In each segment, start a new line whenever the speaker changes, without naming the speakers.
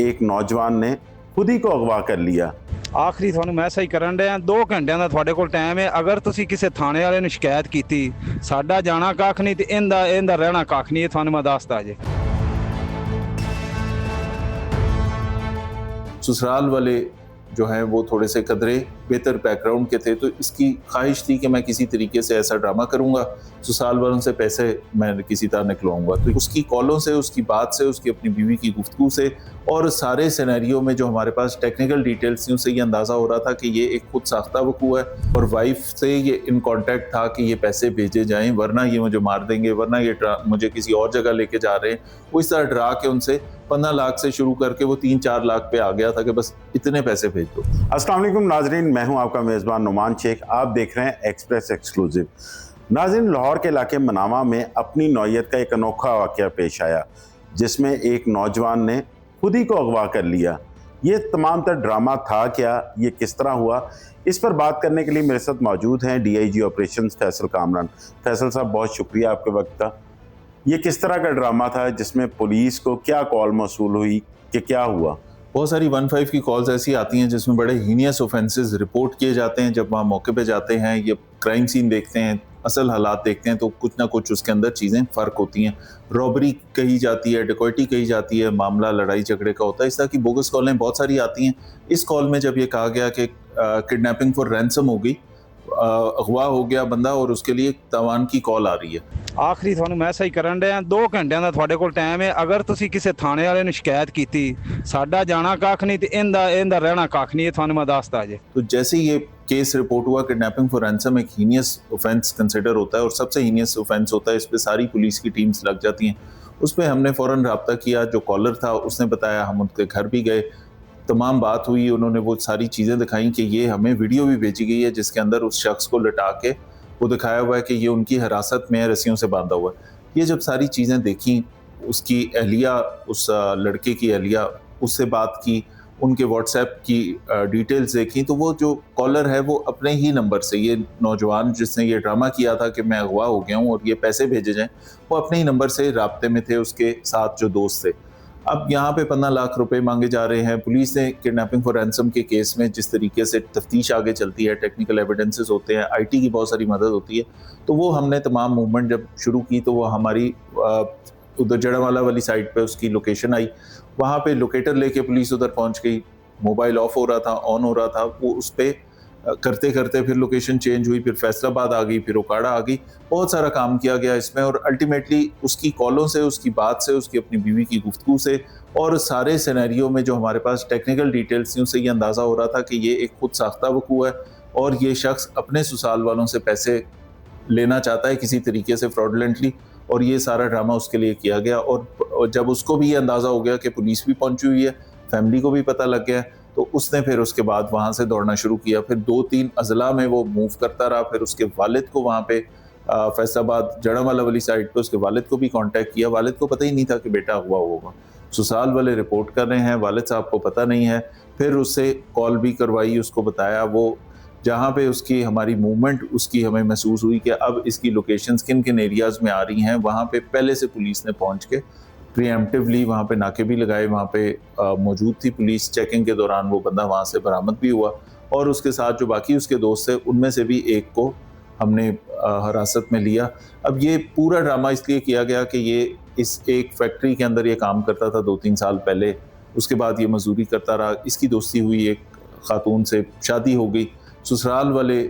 एक नौजवान ने खुद ही को अगवा कर लिया।
ਆਖਰੀ ਤੁਹਾਨੂੰ ਮੈਸੇਜ ਕਰਨ ਡਿਆ 2 ਘੰਟਿਆਂ ਦਾ ਤੁਹਾਡੇ ਕੋਲ ਟਾਈਮ ਹੈ। ਅਗਰ ਤੁਸੀਂ ਕਿਸੇ ਥਾਣੇ ਵਾਲੇ ਨੂੰ ਸ਼ਿਕਾਇਤ ਕੀਤੀ, ਸਾਡਾ ਜਾਣਾ ਕੱਖ ਨਹੀਂ ਤੇ ਇਹਦਾ ਰਹਿਣਾ ਕੱਖ ਨਹੀਂ। ਇਹ ਤੁਹਾਨੂੰ ਮੈਂ ਦੱਸਦਾ ਜੇ।
ससुराल वाले जो हैं वो थोड़े से कदरे बेहतर बैकग्राउंड के थे, तो इसकी ख्वाहिश थी कि मैं किसी तरीके से ऐसा ड्रामा करूंगा, ससुराल वालों से पैसे मैं किसी तरह निकलवाऊंगा। तो उसकी कॉलों से, उसकी बात से, उसकी अपनी बीवी की गुफ्तगू से और सारे सिनेरियो में जो हमारे पास टेक्निकल डिटेल्स थी उससे ये अंदाज़ा हो रहा था कि ये एक खुद साख्ता वकू है और वाइफ से ये इन कॉन्टेक्ट था कि ये पैसे भेजे जाएँ वरना ये मुझे मार देंगे, वरना ये मुझे किसी और जगह लेके जा रहे हैं। वो इस तरह डरा के उनसे 15 लाख से शुरू करके वो 3-4 लाख पे आ गया था कि बस इतने पैसे भेज दो।
अस्सलाम वालेकुम नाजरीन, मैं हूं आपका मेज़बान नुमान शेख। आप देख रहे हैं एक्सप्रेस एक्सक्लूसिव। नाजरीन, लाहौर के इलाके मनामा में अपनी नौयत का एक अनोखा वाक़या पेश आया जिसमें एक नौजवान ने खुद ही को अगवा कर लिया। ये तमाम तर ड्रामा था क्या, ये किस तरह हुआ, इस पर बात करने के लिए मेरे साथ मौजूद हैं DIG ऑपरेशंस फैसल कामरान। फैसल साहब, बहुत शुक्रिया आपके वक्त का। ये किस तरह का ड्रामा था जिसमें पुलिस को क्या कॉल मौसूल हुई कि क्या हुआ?
बहुत सारी 15 की कॉल्स ऐसी आती हैं जिसमें बड़े हीनियस ऑफेंसेस रिपोर्ट किए जाते हैं। जब वहाँ मौके पे जाते हैं, ये क्राइम सीन देखते हैं, असल हालात देखते हैं, तो कुछ ना कुछ उसके अंदर चीज़ें फ़र्क होती हैं। रॉबरी कही जाती है, डिकॉइटी कही जाती है, मामला लड़ाई झगड़े का होता है। इस तरह की बोगस कॉलें बहुत सारी आती हैं। इस कॉल में जब ये कहा गया कि किडनैपिंग फॉर रैंसम हो गई, अगवा हो गया बंदा और उसके लिए तावान की कॉल आ रही है।
ਆਖਰੀ ਤੁਹਾਨੂੰ ਮੈਸੇਜ ਕਰਨ ਡਿਆ 2 ਘੰਟਿਆਂ ਦਾ ਤੁਹਾਡੇ ਕੋਲ ਟਾਈਮ ਹੈ। ਅਗਰ ਤੁਸੀਂ ਕਿਸੇ ਥਾਣੇ ਵਾਲੇ ਨੂੰ ਸ਼ਿਕਾਇਤ ਕੀਤੀ, ਸਾਡਾ ਜਾਣਾ ਕੱਖ ਨਹੀਂ ਤੇ ਇਹਦਾ ਰਹਿਣਾ ਕੱਖ ਨਹੀਂ। ਇਹ ਤੁਹਾਨੂੰ ਮੈਂ ਦੱਸਦਾ ਜੇ।
तो जैसे ये केस रिपोर्ट हुआ, किडनैपिंग फॉर रैंसम एक हीनियस ऑफेंस कंसिडर होता है और सबसे हीनियस ऑफेंस होता है। इस पे सारी पुलिस की टीम्स लग जाती हैं। उस पर हमने फ़ौरन रब्ता किया। जो कॉलर था उसने बताया, हम उनके घर भी गए, तमाम बात हुई। उन्होंने वो सारी चीज़ें दिखाई कि ये हमें वीडियो भी भेजी गई है जिसके अंदर उस शख्स को लटा के वो दिखाया हुआ है कि ये उनकी हिरासत में है, रस्सियों से बांधा हुआ है। ये जब सारी चीज़ें देखी, उसकी अहलिया, उस लड़के की अहलिया, उससे बात की, उनके व्हाट्सएप की डिटेल्स देखी, तो वो जो कॉलर है वो अपने ही नंबर से, ये नौजवान जिसने ये ड्रामा किया था कि मैं अगवा हो गया हूँ और ये पैसे भेजे जाएँ, वो अपने ही नंबर से राब्ते में थे उसके साथ जो दोस्त थे। अब यहाँ पे 15 लाख रुपए मांगे जा रहे हैं। पुलिस ने किडनैपिंग फॉर रैंसम के केस में जिस तरीके से तफ्तीश आगे चलती है, टेक्निकल एविडेंसेस होते हैं, IT की बहुत सारी मदद होती है, तो वो हमने तमाम मूवमेंट जब शुरू की तो वो हमारी उधर जड़ावाला वाली साइड पे उसकी लोकेशन आई। वहाँ पे लोकेटर लेके पुलिस उधर पहुँच गई। मोबाइल ऑफ हो रहा था, ऑन हो रहा था, वो उस पर करते करते फिर लोकेशन चेंज हुई, फिर फैसलाबाद आ गई, फिर ओकाड़ा आ गई। बहुत सारा काम किया गया इसमें और अल्टीमेटली उसकी कॉलों से, उसकी बात से, उसकी अपनी बीवी की गुफ्तगू से और सारे सिनेरियो में जो हमारे पास टेक्निकल डिटेल्स थी उससे ये अंदाज़ा हो रहा था कि ये एक खुद साख्ता वकू है और ये शख्स अपने ससुराल वालों से पैसे लेना चाहता है किसी तरीके से फ्रॉडलेंटली, और ये सारा ड्रामा उसके लिए किया गया। और जब उसको भी ये अंदाज़ा हो गया कि पुलिस भी पहुंची हुई है, फैमिली को भी पता लग गया, तो उसने फिर उसके बाद वहाँ से दौड़ना शुरू किया। फिर 2-3 अज़ला में वो मूव करता रहा। फिर उसके वालिद को वहाँ पे फैसलाबाद जड़ावाला वाली साइड पे उसके वालिद को भी कांटेक्ट किया। वालिद को पता ही नहीं था कि बेटा हुआ होगा। ससुराल वाले रिपोर्ट कर रहे हैं, वालिद साहब को पता नहीं है। फिर उससे कॉल भी करवाई, उसको बताया। वो जहाँ पे उसकी हमारी मूवमेंट उसकी हमें महसूस हुई कि अब इसकी लोकेशंस किन किन एरियाज़ में आ रही हैं, वहाँ पे पहले से पुलिस ने पहुँच के प्रीएम्प्टिवली वहाँ पे नाके भी लगाए। वहाँ पे मौजूद थी पुलिस। चेकिंग के दौरान वो बंदा वहाँ से बरामद भी हुआ और उसके साथ जो बाकी उसके दोस्त थे उनमें से भी एक को हमने हिरासत में लिया। अब ये पूरा ड्रामा इसलिए किया गया कि ये इस एक फैक्ट्री के अंदर ये काम करता था 2-3 साल पहले। उसके बाद ये मजदूरी करता रहा। इसकी दोस्ती हुई, एक खातून से शादी हो गई। ससुराल वाले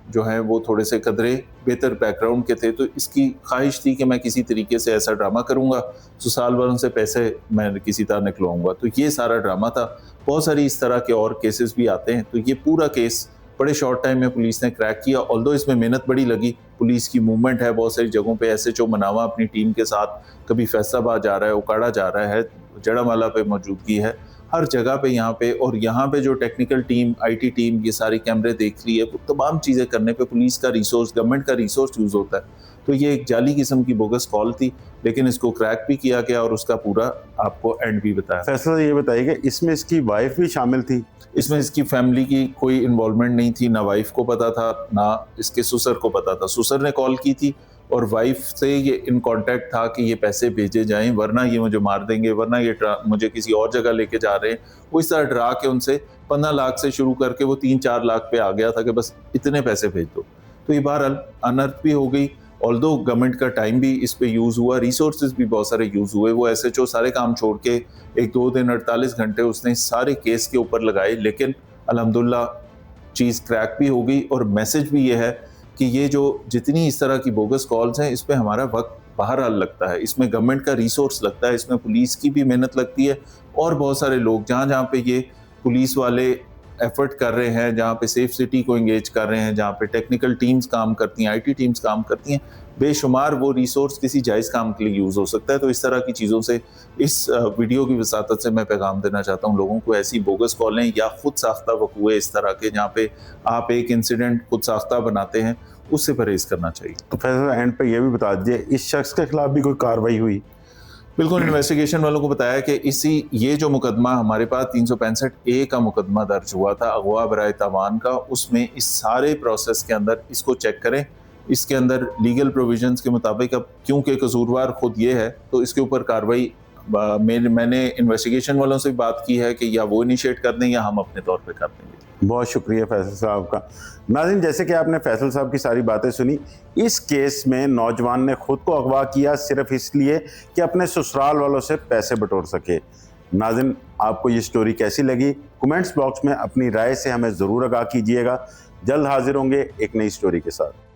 जो हैं वो थोड़े से कदरे बेहतर बैकग्राउंड के थे, तो इसकी ख्वाहिश थी कि मैं किसी तरीके से ऐसा ड्रामा करूंगा, ससुराल वालों से पैसे मैं किसी तरह निकलवाऊंगा। तो ये सारा ड्रामा था। बहुत सारी इस तरह के और केसेस भी आते हैं। तो ये पूरा केस बड़े शॉर्ट टाइम में पुलिस ने क्रैक किया। ऑल्दो इसमें मेहनत बड़ी लगी, पुलिस की मूवमेंट है बहुत सारी जगहों पे। SHO मनावा अपनी टीम के साथ कभी फैसलाबाद जा रहा है, ओकाड़ा जा रहा है, जड़ावाला पे मौजूदगी है, हर जगह पे यहाँ पे। और यहाँ पे जो टेक्निकल टीम, IT टीम, ये सारी कैमरे देख रही है, वो तमाम चीज़ें करने पे पुलिस का रिसोर्स, गवर्नमेंट का रिसोर्स यूज़ होता है। तो ये एक जाली किस्म की बोगस कॉल थी, लेकिन इसको क्रैक भी किया गया और उसका पूरा आपको एंड भी बताया।
फैसला ये बताइए कि इसमें इसकी वाइफ भी शामिल थी?
इसमें इसकी फैमिली की कोई इन्वॉल्वमेंट नहीं थी, ना वाइफ को पता था ना इसके ससुर को पता था। ससुर ने कॉल की थी और वाइफ से ये इन कांटेक्ट था कि ये पैसे भेजे जाएं वरना ये मुझे मार देंगे, वरना ये मुझे किसी और जगह लेके जा रहे हैं। वो इस तरह डरा के उनसे 15 लाख से शुरू करके वो 3-4 लाख पे आ गया था कि बस इतने पैसे भेज दो। तो ये बहरहाल अनर्थ भी हो गई, ऑल्दो गवर्नमेंट का टाइम भी इस पे यूज़ हुआ, रिसोर्सेज भी बहुत सारे यूज़ हुए। वो SHO सारे काम छोड़ के 1-2 दिन 48 घंटे उसने सारे केस के ऊपर लगाए, लेकिन अल्हम्दुलिल्लाह चीज़ क्रैक भी हो गई। और मैसेज भी ये है कि ये जो जितनी इस तरह की बोगस कॉल्स हैं, इस पे हमारा वक्त बहरहाल लगता है, इसमें गवर्नमेंट का रिसोर्स लगता है, इसमें पुलिस की भी मेहनत लगती है और बहुत सारे लोग जहाँ पे ये पुलिस वाले एफर्ट कर रहे हैं, जहाँ पे सेफ सिटी को इंगेज कर रहे हैं, जहाँ पे टेक्निकल टीम्स काम करती हैं, IT टीम्स काम करती हैं, बेशुमार वो रिसोर्स किसी जायज़ काम के लिए यूज़ हो सकता है। तो इस तरह की चीज़ों से इस वीडियो की वसातत से मैं पैगाम देना चाहता हूँ लोगों को, ऐसी बोगस कॉलें या खुद साख्ता वक़ूए इस तरह के जहाँ पे आप एक इंसिडेंट खुद साख्ता बनाते हैं, उससे परहेज़ करना चाहिए।
तो फैसल एंड पे ये भी बता दीजिए, इस शख्स के खिलाफ भी कोई कार्रवाई हुई?
बिल्कुल, इन्वेस्टिगेशन वालों को बताया कि ये जो मुकदमा हमारे पास 365A का मुकदमा दर्ज हुआ था अगवा बराए तावान का, उसमें इस सारे प्रोसेस के अंदर इसको चेक करें, इसके अंदर लीगल प्रोविजंस के मुताबिक, अब क्योंकि कसूरवार खुद ये है तो इसके ऊपर कार्रवाई मैंने इन्वेस्टिगेशन वालों से बात की है कि या वो इनिशिएट कर दें या हम अपने तौर पे कर देंगे।
बहुत शुक्रिया फैसल साहब का। नाज़रीन, जैसे कि आपने फैसल साहब की सारी बातें सुनी, इस केस में नौजवान ने खुद को अगवा किया सिर्फ इसलिए कि अपने ससुराल वालों से पैसे बटोर सके। नाज़रीन, आपको ये स्टोरी कैसी लगी? कमेंट्स बॉक्स में अपनी राय से हमें ज़रूर आगाह कीजिएगा। जल्द हाजिर होंगे एक नई स्टोरी के साथ।